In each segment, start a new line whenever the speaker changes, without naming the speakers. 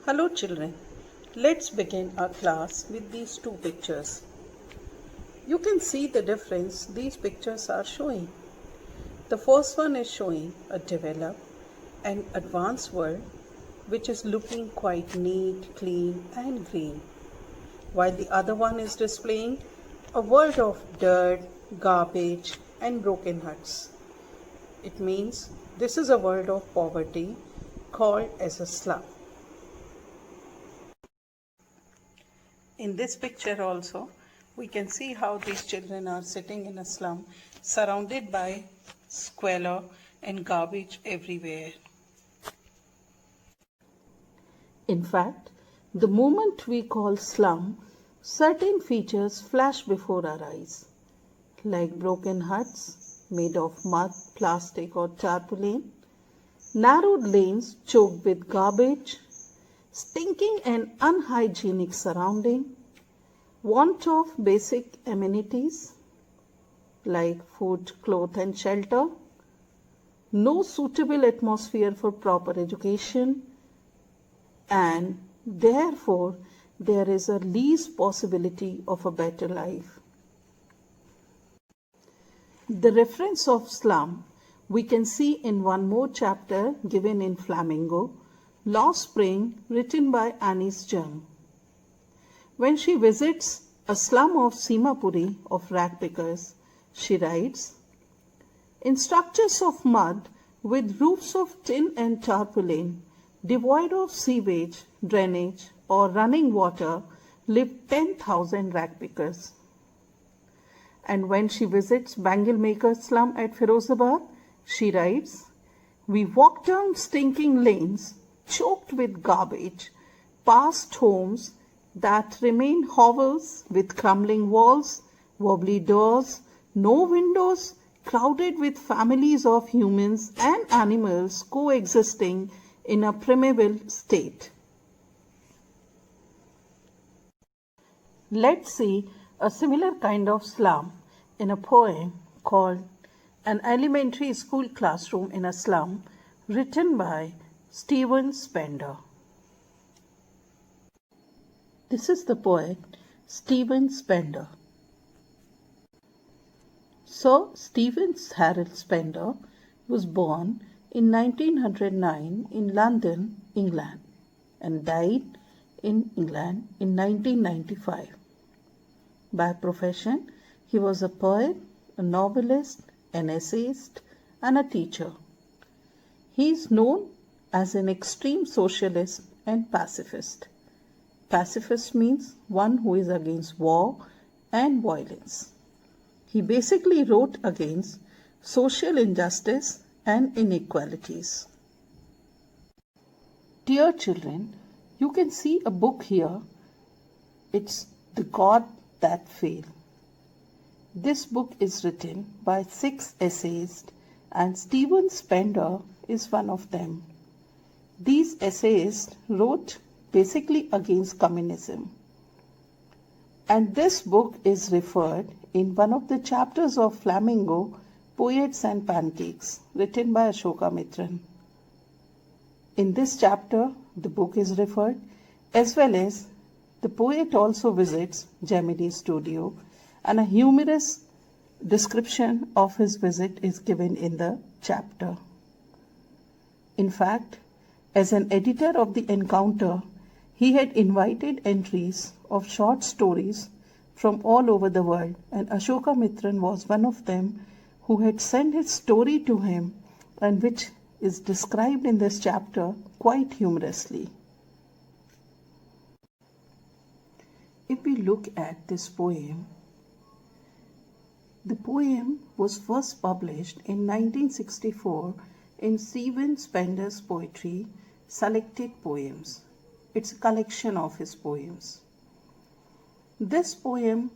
Hello children, let's begin our class with these two pictures. You can see the difference these pictures are showing. The first one is showing a developed and advanced world which is looking quite neat, clean and green, while the other one is displaying a world of dirt, garbage and broken huts. It means this is a world of poverty called as a slum. In this picture also, we can see how these children are sitting in a slum surrounded by squalor and garbage everywhere. In fact, the moment we call slum, certain features flash before our eyes, like broken huts made of mud, plastic or tarpaulin, narrowed lanes choked with garbage, stinking and unhygienic surrounding, want of basic amenities like food, cloth and shelter, no suitable atmosphere for proper education, and therefore there is a least possibility of a better life. The reference of slum we can see in one more chapter given in Flamingo, Lost Spring, written by Anis Jung. When she visits a slum of Simapuri of ragpickers, she writes, "In structures of mud with roofs of tin and tarpaulin, devoid of sewage, drainage or running water, live 10,000 ragpickers." And when she visits Bangalmaker slum at Firozabad, she writes, "We walk down stinking lanes choked with garbage, past homes that remain hovels with crumbling walls, wobbly doors, no windows, crowded with families of humans and animals coexisting in a primeval state." Let's see a similar kind of slum in a poem called An Elementary School Classroom in a Slum, written by Stephen Spender. This is the poet Stephen Spender. Sir Stephen Harold Spender was born in 1909 in London, England, and died in England in 1995. By profession, he was a poet, a novelist, an essayist, and a teacher. He is known as an extreme socialist and pacifist. Pacifist means one who is against war and violence. He basically wrote against social injustice and inequalities. Dear children, you can see a book here. It's The God That Failed. This book is written by 6 essayists and Stephen Spender is one of them. These essayists wrote basically against communism. And this book is referred in one of the chapters of Flamingo, Poets and Pancakes, written by Ashoka Mitran. In this chapter, the book is referred, as well as the poet also visits Gemini's studio, and a humorous description of his visit is given in the chapter. In fact, as an editor of the Encounter, he had invited entries of short stories from all over the world, and Ashoka Mitran was one of them who had sent his story to him, and which is described in this chapter quite humorously. If we look at this poem, the poem was first published in 1964 in Stephen Spender's Poetry, Selected Poems. It's a collection of his poems. This poem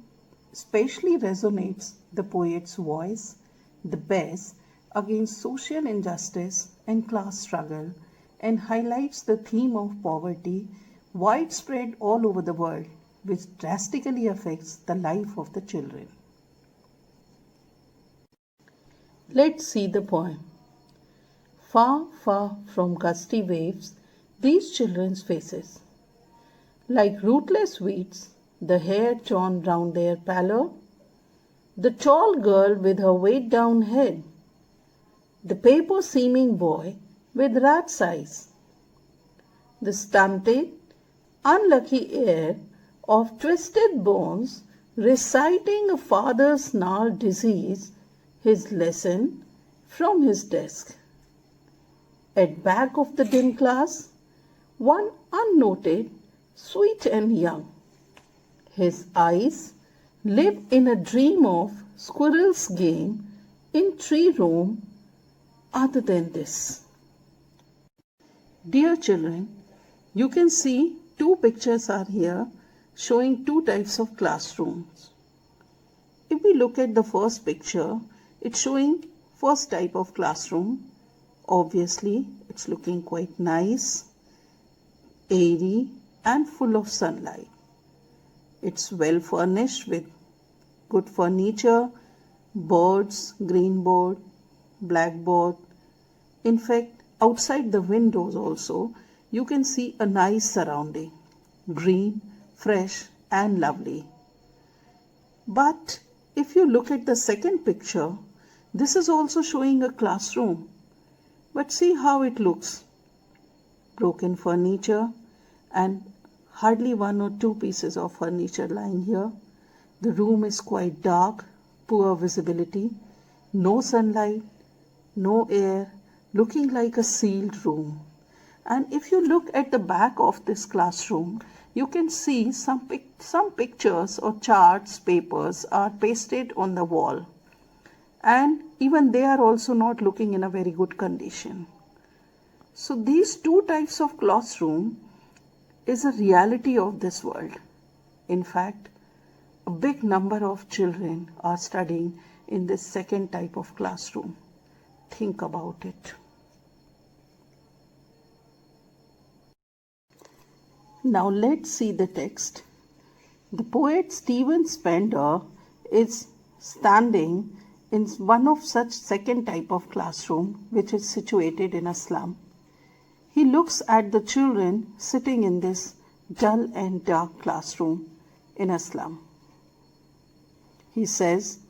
especially resonates the poet's voice the best against social injustice and class struggle, and highlights the theme of poverty widespread all over the world, which drastically affects the life of the children. Let's see the poem. Far, far from gusty waves, these children's faces. Like rootless weeds, the hair torn round their pallor, the tall girl with her weighed down head, the paper seeming boy with rat's eyes, the stunted, unlucky heir of twisted bones reciting a father's gnarled disease, his lesson from his desk. At back of the dim class, one unnoted, sweet and young. His eyes live in a dream of squirrel's game in tree room other than this. Dear children, you can see two pictures are here showing two types of classrooms. If we look at the first picture, it's showing first type of classroom. Obviously, it's looking quite nice, airy and full of sunlight. It's well furnished with good furniture, boards, green board, blackboard. In fact, outside the windows also, you can see a nice surrounding, green, fresh and lovely. But if you look at the second picture, this is also showing a classroom. But see how it looks. Broken furniture and hardly one or two pieces of furniture lying here. The room is quite dark, poor visibility, no sunlight, no air, looking like a sealed room. And if you look at the back of this classroom, you can see some pictures or charts, papers are pasted on the wall. And even they are also not looking in a very good condition. So these two types of classroom is a reality of this world. In fact, a big number of children are studying in this second type of classroom. Think about it. Now let's see the text. The poet Stephen Spender is standing in one of such second type of classroom which is situated in a slum. He looks at the children sitting in this dull and dark classroom in a slum. He says,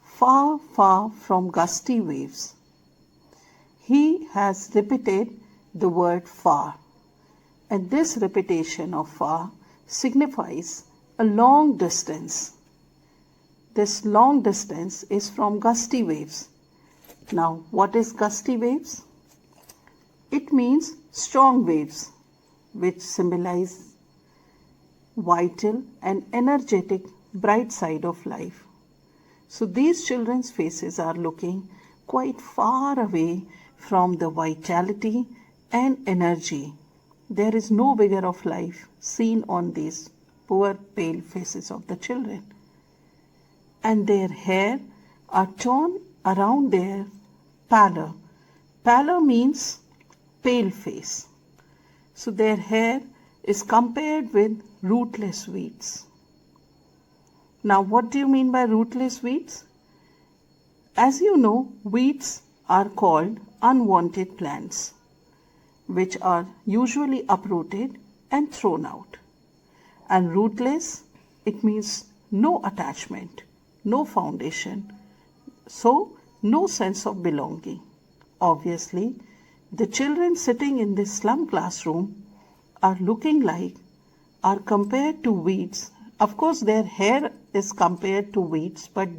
far, far from gusty waves. He has repeated the word far, and this repetition of far signifies a long distance. This long distance is from gusty waves. Now, what is gusty waves? It means strong waves, which symbolize vital and energetic bright side of life. So these children's faces are looking quite far away from the vitality and energy. There is no vigor of life seen on these poor pale faces of the children. And their hair are torn around their pallor. Pallor means pale face. So their hair is compared with rootless weeds. Now what do you mean by rootless weeds? As you know, weeds are called unwanted plants, which are usually uprooted and thrown out. And rootless, it means no attachment, no foundation, so no sense of belonging. Obviously, the children sitting in this slum classroom are looking like, are compared to weeds. Of course, their hair is compared to weeds, but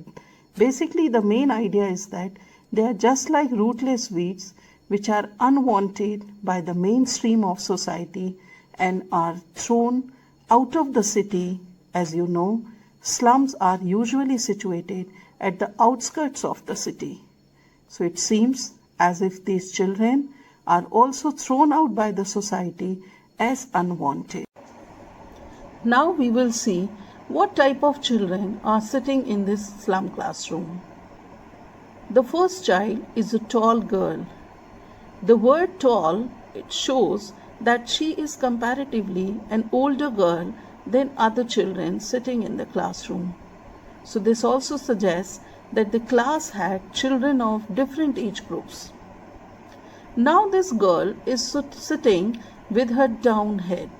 basically the main idea is that they are just like rootless weeds which are unwanted by the mainstream of society and are thrown out of the city. As you know, slums are usually situated at the outskirts of the city. So it seems as if these children are also thrown out by the society as unwanted. Now we will see what type of children are sitting in this slum classroom. The first child is a tall girl. The word tall, it shows that she is comparatively an older girl than other children sitting in the classroom. So this also suggests that the class had children of different age groups. Now this girl is sitting with her down head.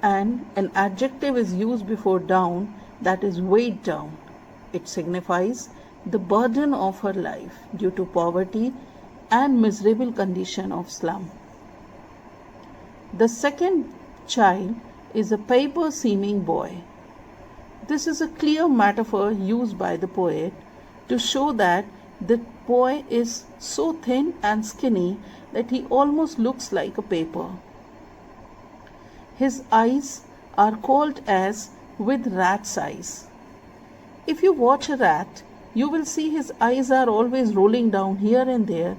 And an adjective is used before down, that is weighed down. It signifies the burden of her life due to poverty and miserable condition of slum. The second child is a paper seeming boy. This is a clear metaphor used by the poet to show that the boy is so thin and skinny that he almost looks like a paper. His eyes are called as with rat's eyes. If you watch a rat, you will see his eyes are always rolling down here and there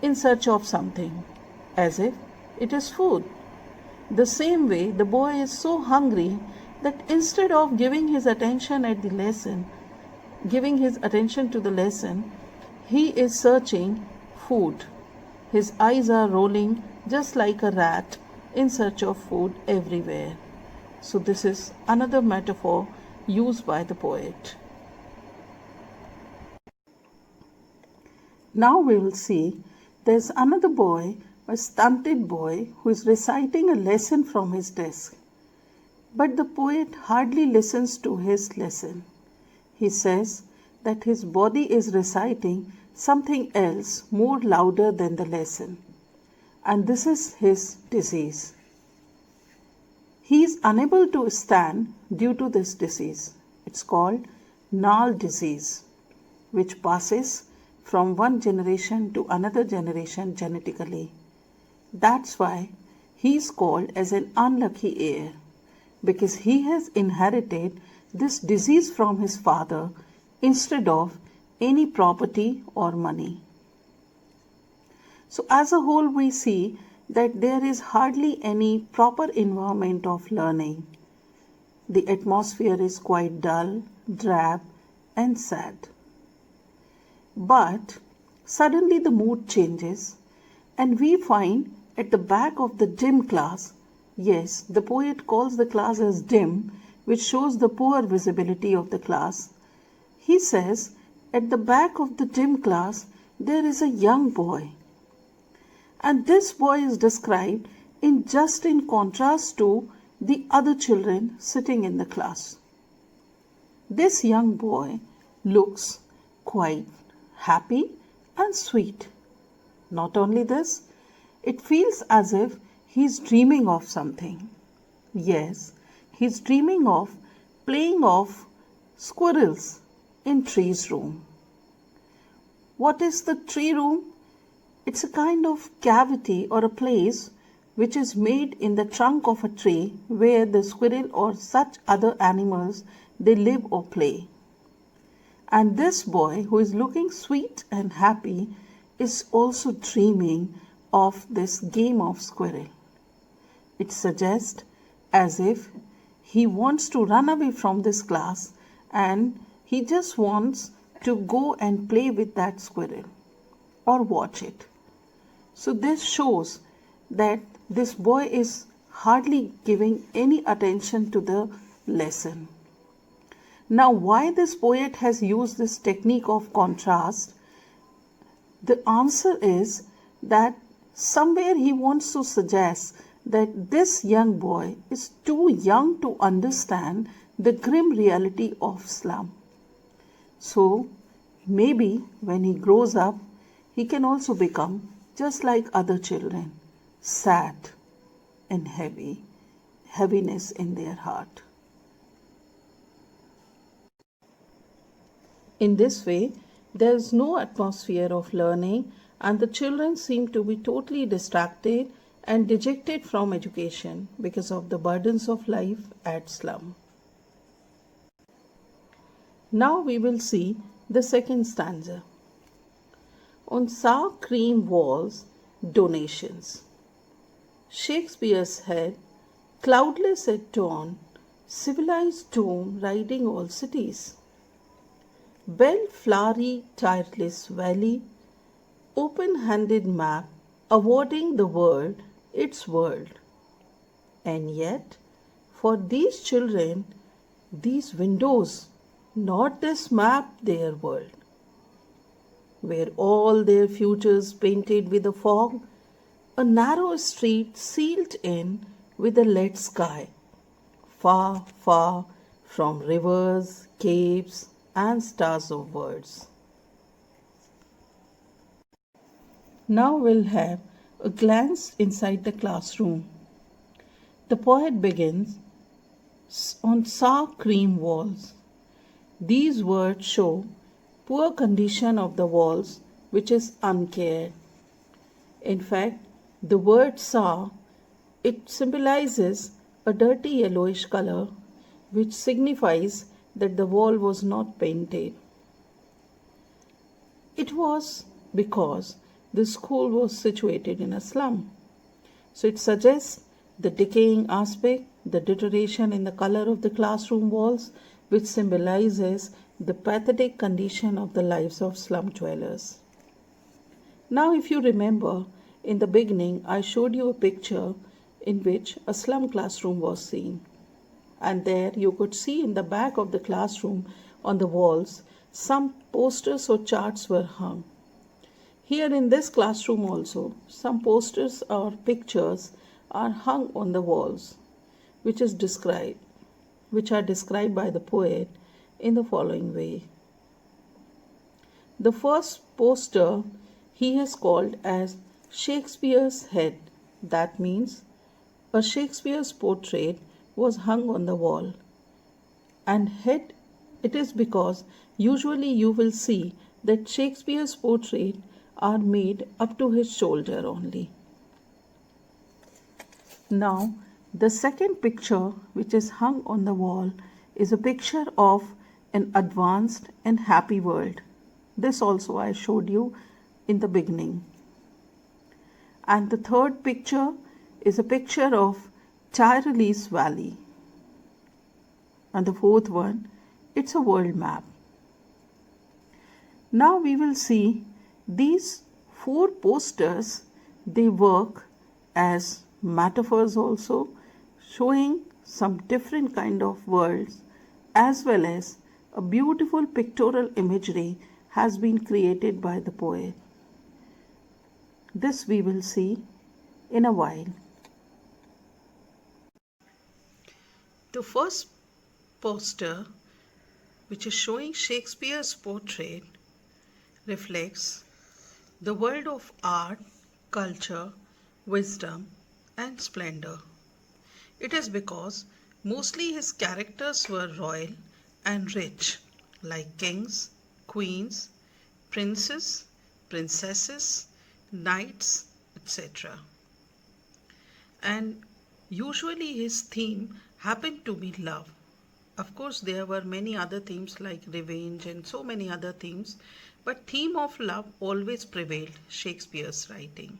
in search of something, as if it is food. The same way, the boy is so hungry that instead of giving his attention to the lesson, he is searching food. His eyes are rolling just like a rat in search of food everywhere. So this is another metaphor used by the poet. Now we will see there's another boy, a stunted boy, who is reciting a lesson from his desk. But the poet hardly listens to his lesson. He says that his body is reciting something else more louder than the lesson. And this is his disease. He is unable to stand due to this disease. It's called gnarl disease, which passes from one generation to another generation genetically. That's why he is called as an unlucky heir, because he has inherited this disease from his father instead of any property or money. So as a whole, we see that there is hardly any proper environment of learning. The atmosphere is quite dull, drab, and sad. But suddenly the mood changes, and we find at the back of the dim class, yes, the poet calls the class as dim, which shows the poor visibility of the class. He says, at the back of the dim class, there is a young boy. And this boy is described in contrast to the other children sitting in the class. This young boy looks quite happy and sweet. Not only this, it feels as if he's dreaming of something. Yes, he's dreaming of playing off squirrels in tree's room. What is the tree room? It's a kind of cavity or a place which is made in the trunk of a tree where the squirrel or such other animals they live or play. And this boy, who is looking sweet and happy, is also dreaming of this game of squirrel. It suggests as if he wants to run away from this class and he just wants to go and play with that squirrel or watch it. So this shows that this boy is hardly giving any attention to the lesson. Now, why this poet has used this technique of contrast? The answer is that somewhere he wants to suggest that this young boy is too young to understand the grim reality of slum. So maybe when he grows up, he can also become just like other children, sad and heaviness in their heart. In this way, there is no atmosphere of learning, and the children seem to be totally distracted and dejected from education because of the burdens of life at slum. Now we will see the second stanza. On sour cream walls, donations. Shakespeare's head, cloudless at dawn, civilized dome riding all cities. Bell-flowery tireless valley, open-handed map awarding the world its world. And yet, for these children, these windows, not this map their world, where all their futures painted with a fog, A narrow street sealed in with a lead sky, far, far from rivers, caves, and stars of words. Now we'll have a glance inside the classroom. The poet begins on sour cream walls. These words show poor condition of the walls, which is uncared. In fact, the word sour, it symbolizes a dirty yellowish color, which signifies that the wall was not painted. It was because the school was situated in a slum. So it suggests the decaying aspect, the deterioration in the color of the classroom walls, which symbolizes the pathetic condition of the lives of slum dwellers. Now, if you remember, in the beginning, I showed you a picture in which a slum classroom was seen. And there you could see in the back of the classroom on the walls, some posters or charts were hung. Here in this classroom also, some posters or pictures are hung on the walls, which are described by the poet in the following way. The first poster he has called as Shakespeare's head. That means a Shakespeare's portrait was hung on the wall. And head, it is because usually you will see that Shakespeare's portrait are made up to his shoulder only. Now, the second picture which is hung on the wall is a picture of an advanced and happy world. This also I showed you in the beginning. And the third picture is a picture of Tyrolese Valley. And the fourth one, it's a world map. Now we will see these four posters, they work as metaphors also, showing some different kind of worlds, as well as a beautiful pictorial imagery has been created by the poet. This we will see in a while. The first poster, which is showing Shakespeare's portrait, reflects the world of art, culture, wisdom, and splendor. It is because mostly his characters were royal and rich, like kings, queens, princes, princesses, knights, etc. And usually his theme happened to be love. Of course, there were many other themes like revenge and so many other themes, but theme of love always prevailed Shakespeare's writing.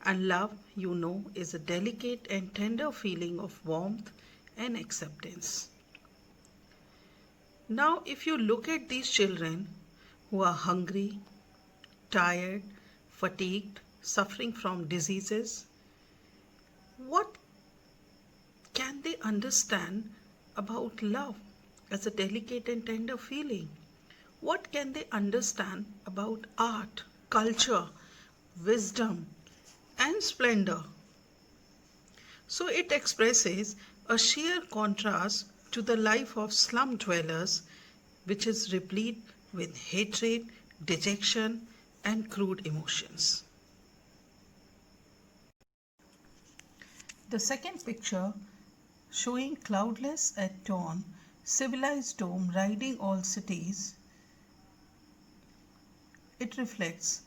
And love, you know, is a delicate and tender feeling of warmth and acceptance. Now, if you look at these children who are hungry, tired, fatigued, suffering from diseases, what can they understand about love as a delicate and tender feeling? What can they understand about art, culture, wisdom, and splendor? So it expresses a sheer contrast to the life of slum dwellers, which is replete with hatred, dejection, and crude emotions. The second picture, showing cloudless at dawn, civilized dome riding all cities, it reflects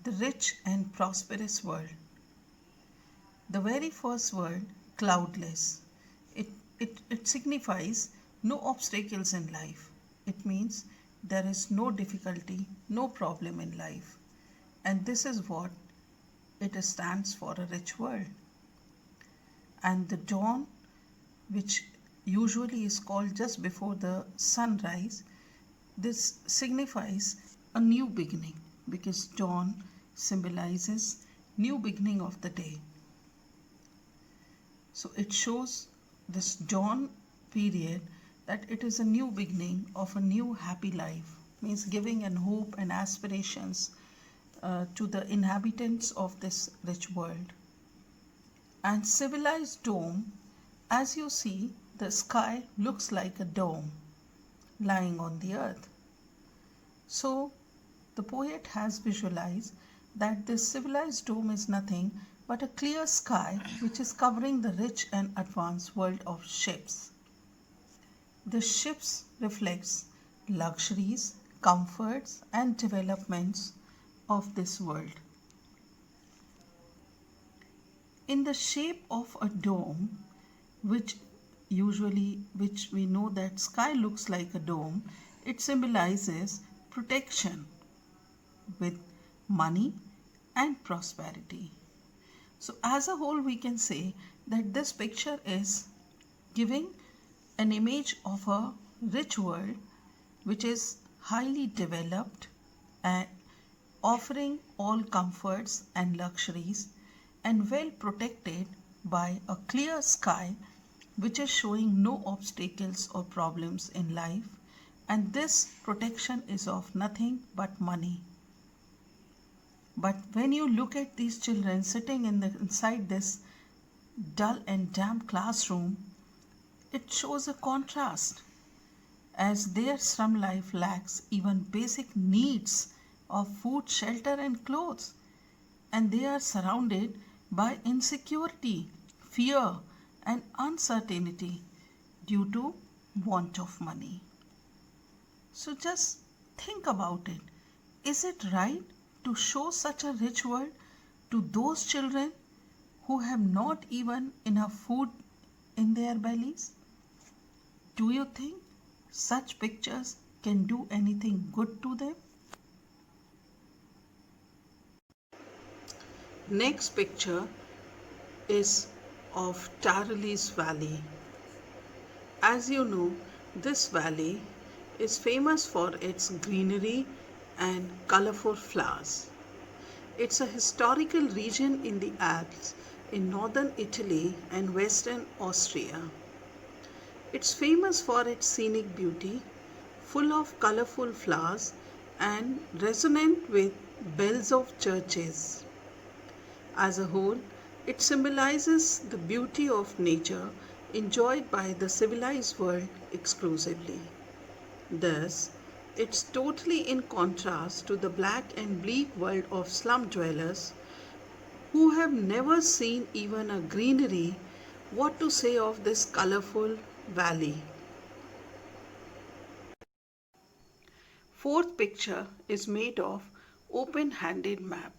the rich and prosperous world. The very first word, cloudless, it signifies no obstacles in life. It means there is no difficulty, no problem in life. And this is what it stands for, a rich world. And the dawn, which usually is called just before the sunrise, this signifies a new beginning, because dawn symbolizes new beginning of the day. So it shows this dawn period that it is a new beginning of a new happy life, means giving and hope and aspirations to the inhabitants of this rich world. And civilized dome, as you see, the sky looks like a dome lying on the earth. So the poet has visualized that this civilized dome is nothing but a clear sky which is covering the rich and advanced world of ships. The ships reflects luxuries, comforts and developments of this world. In the shape of a dome, which we know that sky looks like a dome, it symbolizes protection with money and prosperity. So as a whole we can say that this picture is giving an image of a rich world which is highly developed and offering all comforts and luxuries and well protected by a clear sky which is showing no obstacles or problems in life, and this protection is of nothing but money. But when you look at these children sitting inside this dull and damp classroom, it shows a contrast as their slum life lacks even basic needs of food, shelter and clothes, and they are surrounded by insecurity, fear and uncertainty due to want of money. So just think about it. Is it right to show such a rich world to those children who have not even enough food in their bellies? Do you think such pictures can do anything good to them? Next picture is of Tyrolese Valley. As you know, this valley is famous for its greenery and colorful flowers. It's a historical region in the Alps in northern Italy and western Austria. It's famous for its scenic beauty, full of colorful flowers and resonant with bells of churches. As a whole, it symbolizes the beauty of nature enjoyed by the civilized world exclusively. Thus, it's totally in contrast to the black and bleak world of slum dwellers who have never seen even a greenery. What to say of this colorful valley? Fourth picture is made of open-handed map.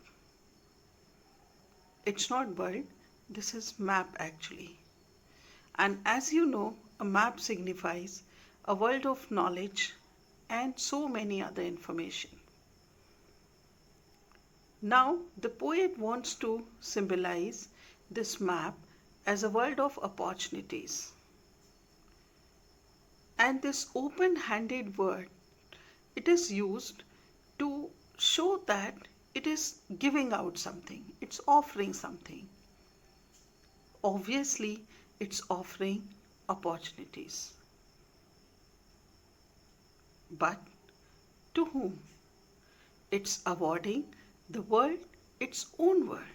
It's not bird, this is map actually. And as you know, a map signifies a world of knowledge and so many other information. Now the poet wants to symbolize this map as a world of opportunities. And this open-handed word, it is used to show that it is giving out something, it's offering something. Obviously, it's offering opportunities. But to whom? It's awarding the world its own world.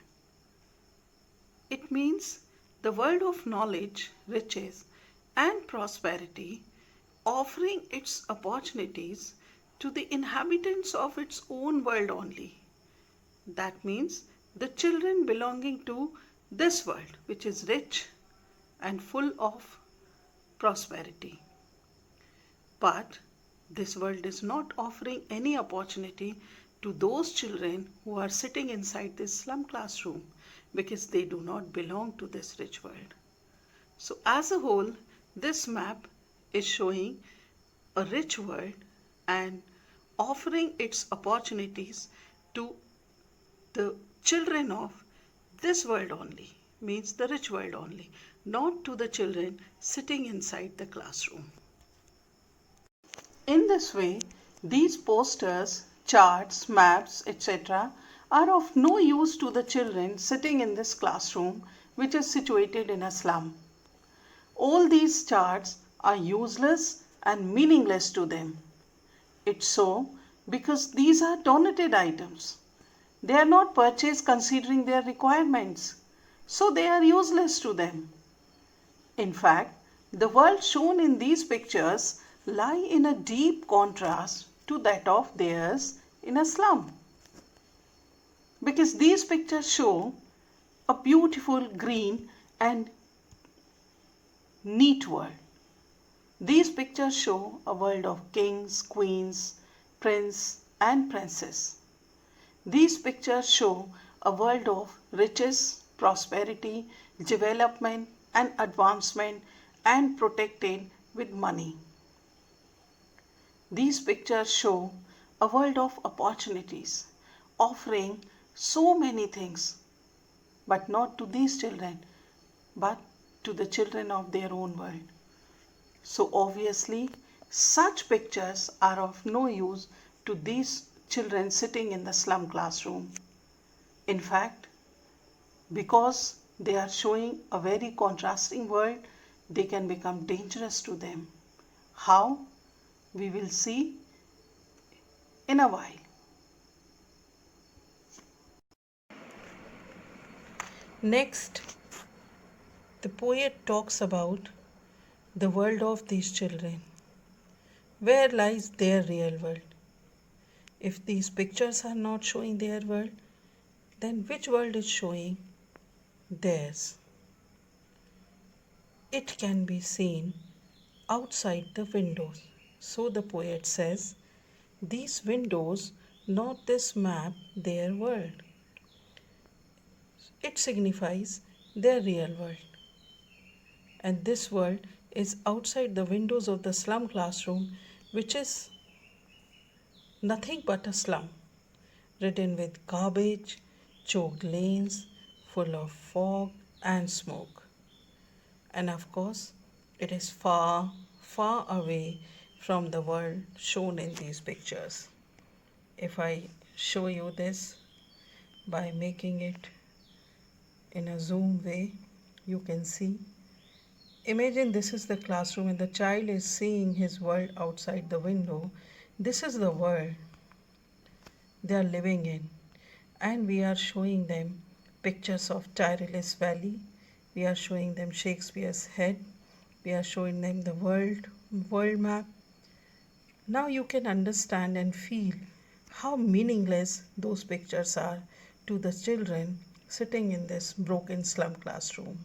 It means the world of knowledge, riches, and prosperity, offering its opportunities to the inhabitants of its own world only. That means the children belonging to this world, which is rich and full of prosperity. But this world is not offering any opportunity to those children who are sitting inside this slum classroom because they do not belong to this rich world. So as a whole, this map is showing a rich world and offering its opportunities to the children of this world only, means the rich world only, not to the children sitting inside the classroom. In this way, these posters, charts, maps, etc. are of no use to the children sitting in this classroom which is situated in a slum. All these charts are useless and meaningless to them. It's so because these are donated items. They are not purchased considering their requirements, so they are useless to them. In fact, the world shown in these pictures lie in a deep contrast to that of theirs in a slum. Because these pictures show a beautiful green and neat world. These pictures show a world of kings, queens, prince and princess. These pictures show a world of riches, prosperity, development and advancement and protected with money. These pictures show a world of opportunities, offering so many things, but not to these children, but to the children of their own world. So obviously, such pictures are of no use to these children sitting in the slum classroom. In fact, because they are showing a very contrasting world, they can become dangerous to them. How? We will see in a while. Next, the poet talks about the world of these children. Where lies their real world? If these pictures are not showing their world, then which world is showing theirs? It can be seen outside the windows. So the poet says, these windows, not this map, their world. It signifies their real world. And this world is outside the windows of the slum classroom, which is nothing but a slum, ridden with garbage, choked lanes, full of fog and smoke. And of course, it is far, far away from the world shown in these pictures. If I show you this by making it in a zoom way, you can see. Imagine this is the classroom and the child is seeing his world outside the window. This is the world they are living in, and we are showing them pictures of Tireless Valley. We are showing them Shakespeare's head. We are showing them the world map. Now you can understand and feel how meaningless those pictures are to the children sitting in this broken slum classroom.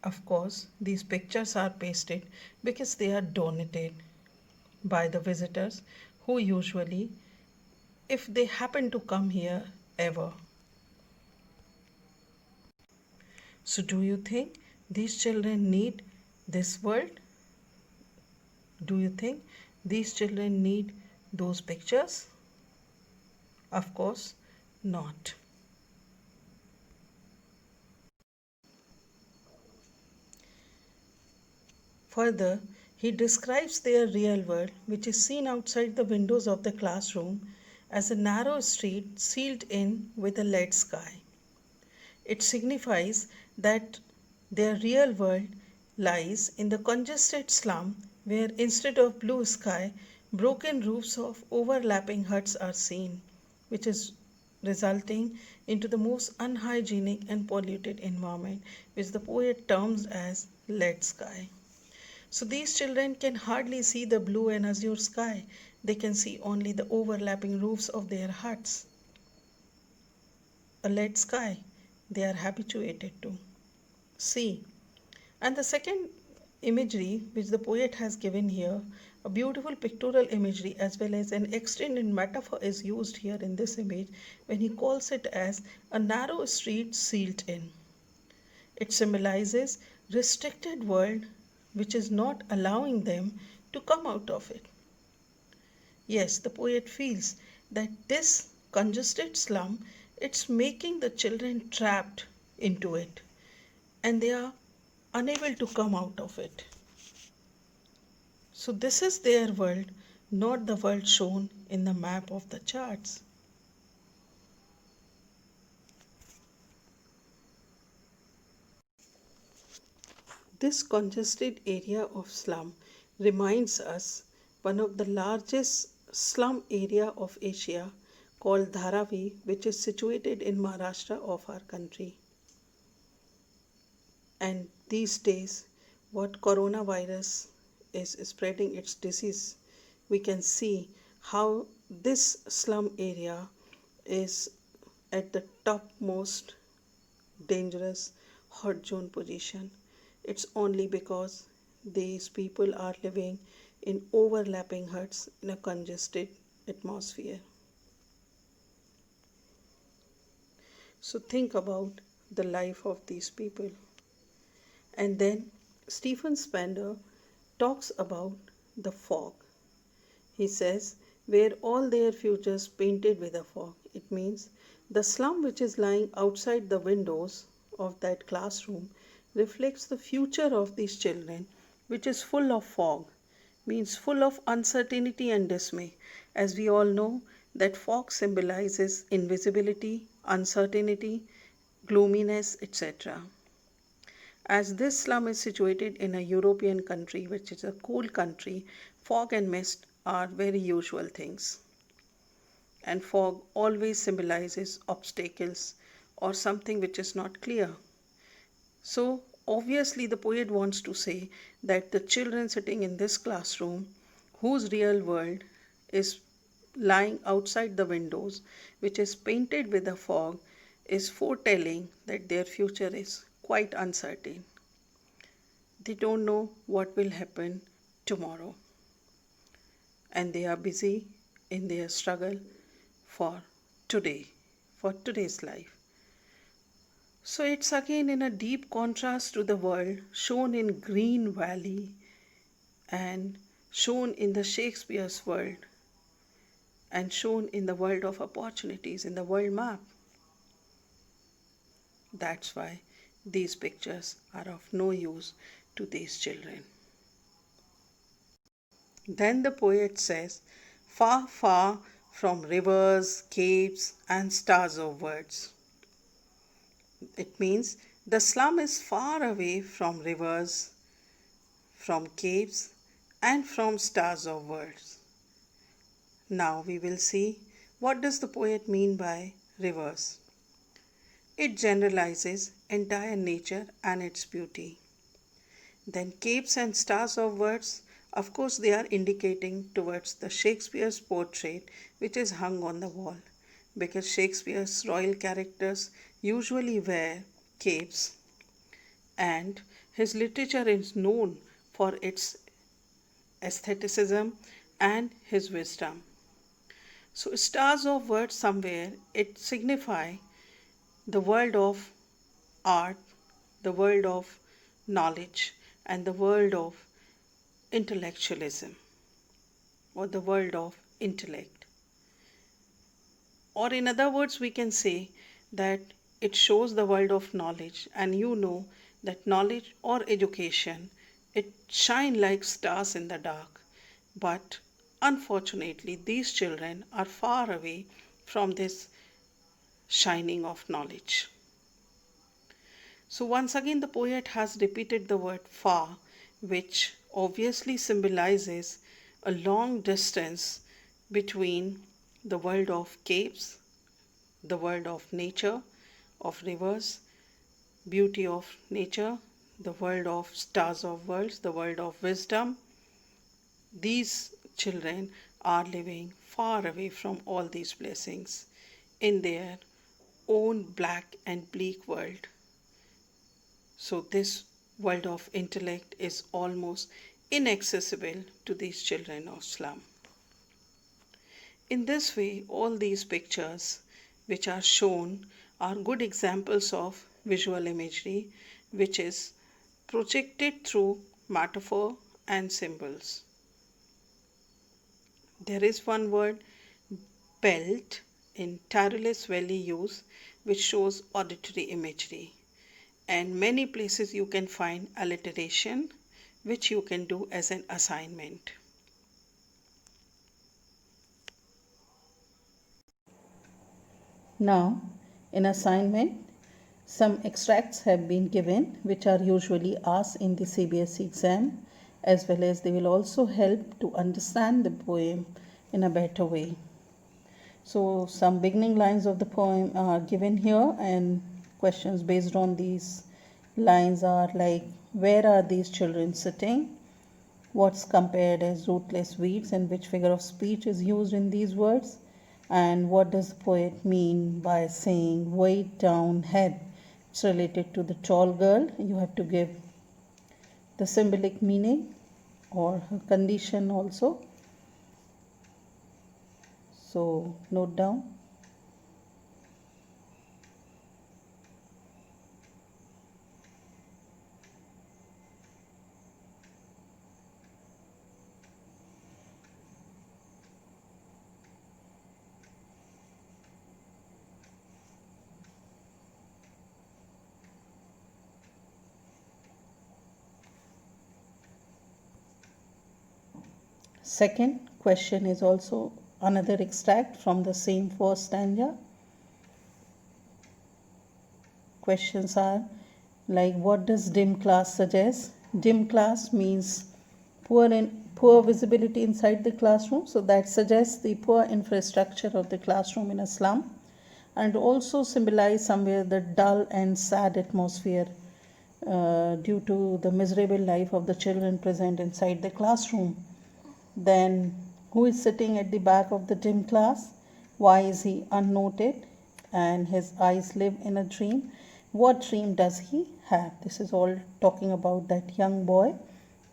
Of course, these pictures are pasted because they are donated by the visitors who usually, if they happen to come here ever. So do you think these children need this world? Do you think these children need those pictures? Of course not. Further, he describes their real world, which is seen outside the windows of the classroom, as a narrow street sealed in with a lead sky. It signifies that their real world lies in the congested slum where instead of blue sky, broken roofs of overlapping huts are seen, which is resulting into the most unhygienic and polluted environment, which the poet terms as lead sky. So these children can hardly see the blue and azure sky. They can see only the overlapping roofs of their huts. A lead sky they are habituated to see. And the second imagery which the poet has given here, a beautiful pictorial imagery as well as an extended metaphor is used here in this image when he calls it as a narrow street sealed in. It symbolizes restricted world which is not allowing them to come out of it. Yes, the poet feels that this congested slum, it's making the children trapped into it and they are unable to come out of it. So this is their world, not the world shown in the map of the charts. This congested area of slum reminds us one of the largest slum area of Asia called Dharavi, which is situated in Maharashtra of our country. And these days, what coronavirus is spreading its disease, we can see how this slum area is at the topmost dangerous hot zone position. It's only because these people are living in overlapping huts in a congested atmosphere. So think about the life of these people. And then Stephen Spender talks about the fog. He says, where all their futures painted with a fog. It means the slum which is lying outside the windows of that classroom reflects the future of these children, which is full of fog, means full of uncertainty and dismay. As we all know, that fog symbolizes invisibility, uncertainty, gloominess, etc. As this slum is situated in a European country, which is a cool country, fog and mist are very usual things. And fog always symbolizes obstacles or something which is not clear. So, obviously, the poet wants to say that the children sitting in this classroom, whose real world is lying outside the windows, which is painted with a fog, is foretelling that their future is quite uncertain. They don't know what will happen tomorrow, and they are busy in their struggle for today, for today's life. So it's again in a deep contrast to the world shown in Green Valley and shown in the Shakespeare's world and shown in the world of opportunities in the world map. That's why these pictures are of no use to these children. Then the poet says, far, far from rivers, caves, and stars of words. It means the slum is far away from rivers, from caves, and from stars of words. Now we will see what does the poet mean by rivers. It generalizes entire nature and its beauty. Then caves and stars of words, of course they are indicating towards the Shakespeare's portrait which is hung on the wall, because Shakespeare's royal characters usually wear capes and his literature is known for its aestheticism and his wisdom. So stars of words somewhere it signify the world of art, the world of knowledge, and the world of intellectualism or the world of intellect. Or in other words, we can say that it shows the world of knowledge, and you know that knowledge or education it shine like stars in the dark. But unfortunately, these children are far away from this shining of knowledge. So once again the poet has repeated the word far, which obviously symbolizes a long distance between the world of caves, the world of nature, of rivers, beauty of nature, the world of stars of worlds, the world of wisdom. These children are living far away from all these blessings in their own black and bleak world. So this world of intellect is almost inaccessible to these children of slum. In this way, all these pictures which are shown are good examples of visual imagery which is projected through metaphor and symbols. There is one word, belt, in Tyrolese Valley use which shows auditory imagery. And many places you can find alliteration which you can do as an assignment. Now, in assignment, some extracts have been given which are usually asked in the CBSE exam, as well as they will also help to understand the poem in a better way. So some beginning lines of the poem are given here, and questions based on these lines are like, where are these children sitting? What's compared as rootless weeds, and which figure of speech is used in these words? And what does the poet mean by saying weight down head? It's related to the tall girl. You have to give the symbolic meaning or her condition also. So note down. Second question is also another extract from the same first stanza. Questions are like, what does dim class suggest? Dim class means poor visibility inside the classroom, so that suggests the poor infrastructure of the classroom in a slum, and also symbolize somewhere the dull and sad atmosphere due to the miserable life of the children present inside the classroom. Then, who is sitting at the back of the dim class? Why is he unnoted? And his eyes live in a dream. What dream does he have? This is all talking about that young boy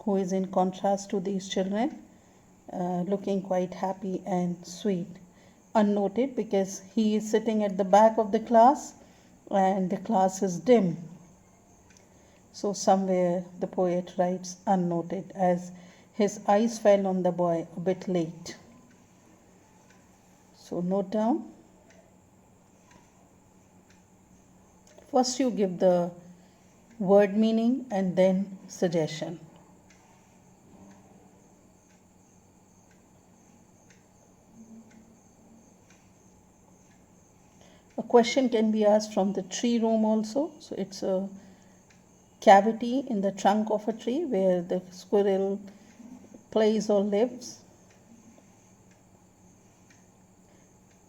who is in contrast to these children, looking quite happy and sweet. Unnoted because he is sitting at the back of the class and the class is dim. So somewhere the poet writes unnoted as his eyes fell on the boy a bit late. So note down. First you give the word meaning and then suggestion. A question can be asked from the tree room also. So it's a cavity in the trunk of a tree where the squirrel plays or lives.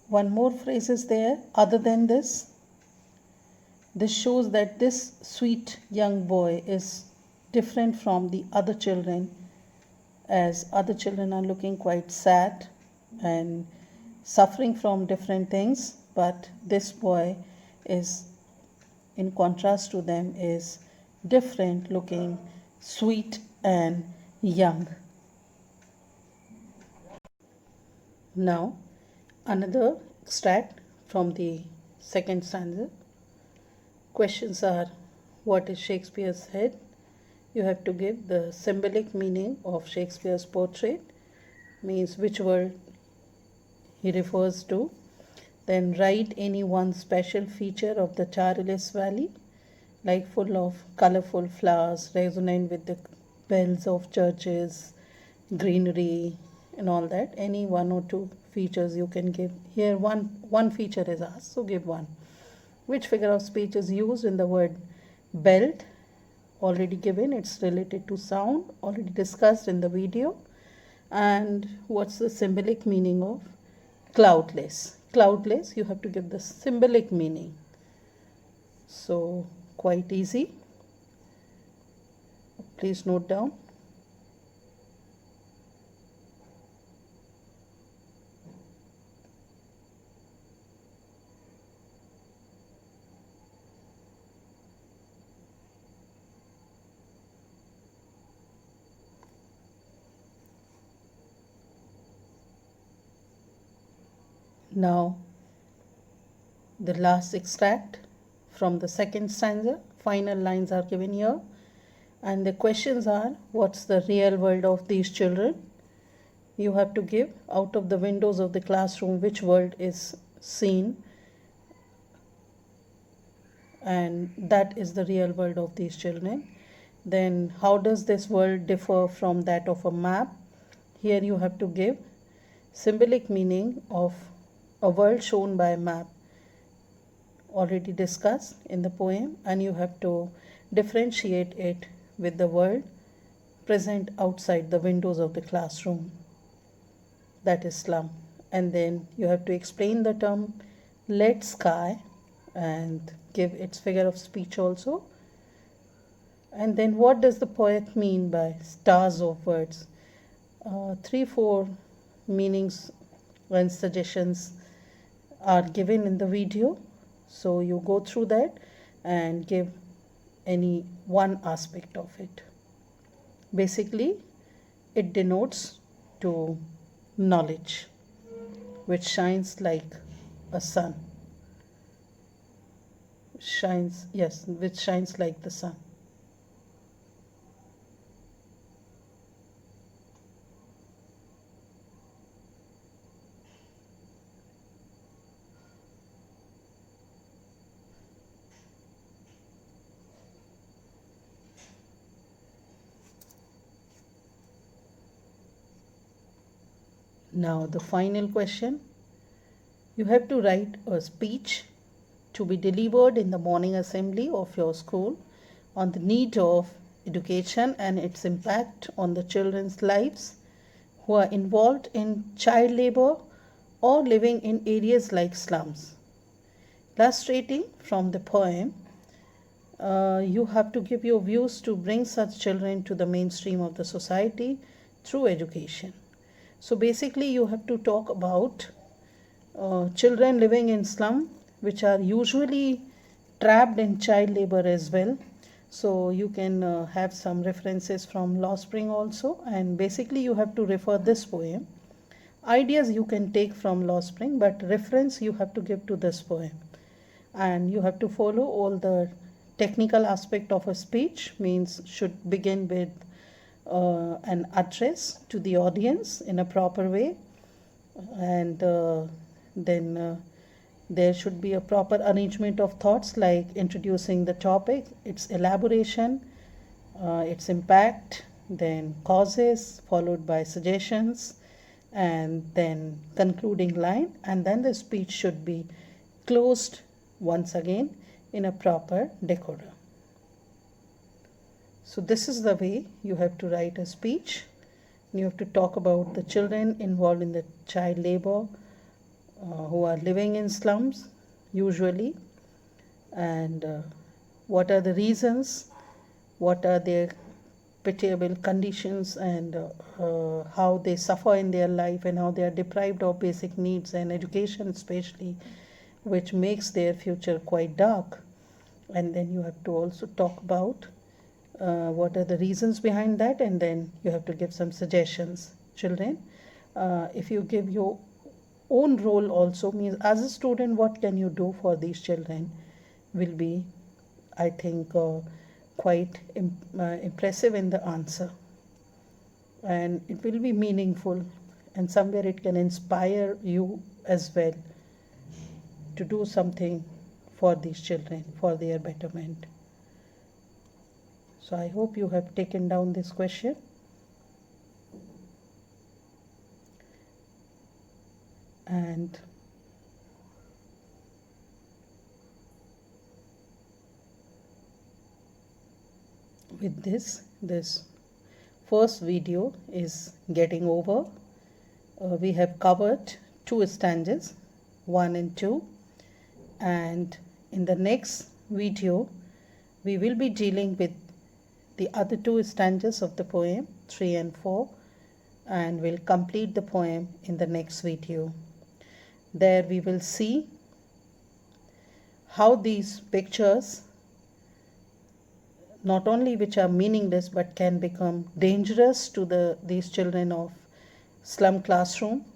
One more phrase is there, other than this. This shows that this sweet young boy is different from the other children, as other children are looking quite sad and suffering from different things, but this boy is, in contrast to them, is different, looking sweet and young. Now another extract from the second stanza. Questions are, what is Shakespeare's head? You have to give the symbolic meaning of Shakespeare's portrait, means which world he refers to. Then write any one special feature of the Charles Valley, like full of colorful flowers, resonant with the bells of churches, greenery and all that. Any one or two features you can give. Here one feature is asked, so give one. Which figure of speech is used in the word belt? Already given, it's related to sound, already discussed in the video. And what's the symbolic meaning of cloudless? Cloudless, you have to give the symbolic meaning. So quite easy. Please note down. Now the last extract from the second stanza. Final lines are given here, and the questions are, what's the real world of these children? You have to give, out of the windows of the classroom, which world is seen, and that is the real world of these children. Then how does this world differ from that of a map? Here you have to give symbolic meaning of a world shown by a map, already discussed in the poem, and you have to differentiate it with the world present outside the windows of the classroom. that is slum. And then you have to explain the term lead sky and give its figure of speech also. And then what does the poet mean by stars of words? 3-4 meanings and suggestions are given in the video. So you go through that and give any one aspect of it. Basically, it denotes to knowledge, which shines like a sun. Which shines like the sun. Now the final question. You have to write a speech to be delivered in the morning assembly of your school on the need of education and its impact on the children's lives who are involved in child labor or living in areas like slums. Illustrating from the poem, you have to give your views to bring such children to the mainstream of the society through education. So basically you have to talk about children living in slum, which are usually trapped in child labor as well. So you can have some references from Law Spring also, and basically you have to refer this poem. Ideas you can take from Law Spring, but reference you have to give to this poem. And you have to follow all the technical aspect of a speech, means should begin with an address to the audience in a proper way, and then there should be a proper arrangement of thoughts, like introducing the topic, its elaboration, its impact, then causes, followed by suggestions, and then concluding line, and then the speech should be closed once again in a proper decorum. So this is the way you have to write a speech. You have to talk about the children involved in the child labor who are living in slums usually, and what are the reasons, what are their pitiable conditions, and how they suffer in their life, and how they are deprived of basic needs and education especially, which makes their future quite dark. And then you have to also talk about what are the reasons behind that, and then you have to give some suggestions. Children, if you give your own role also, means as a student what can you do for these children, will be, I think, quite impressive in the answer, and it will be meaningful, and somewhere it can inspire you as well to do something for these children, for their betterment. So I hope you have taken down this question. And with this first video is getting over. We have covered 2 stanzas, 1 and 2, and in the next video we will be dealing with the other 2 stanzas of the poem, 3 and 4, and we'll complete the poem in the next video. There we will see how these pictures, not only which are meaningless but can become dangerous to these children of slum classroom.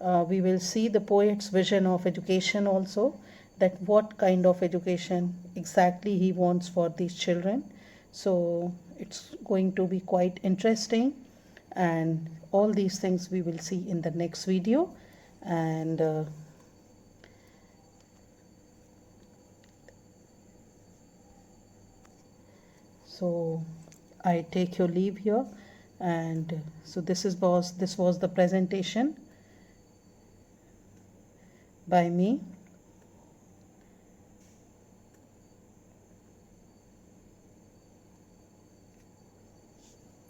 We will see the poet's vision of education also, that what kind of education exactly he wants for these children. So it's going to be quite interesting, and all these things we will see in the next video. And so I take your leave here, and so this was the presentation by me.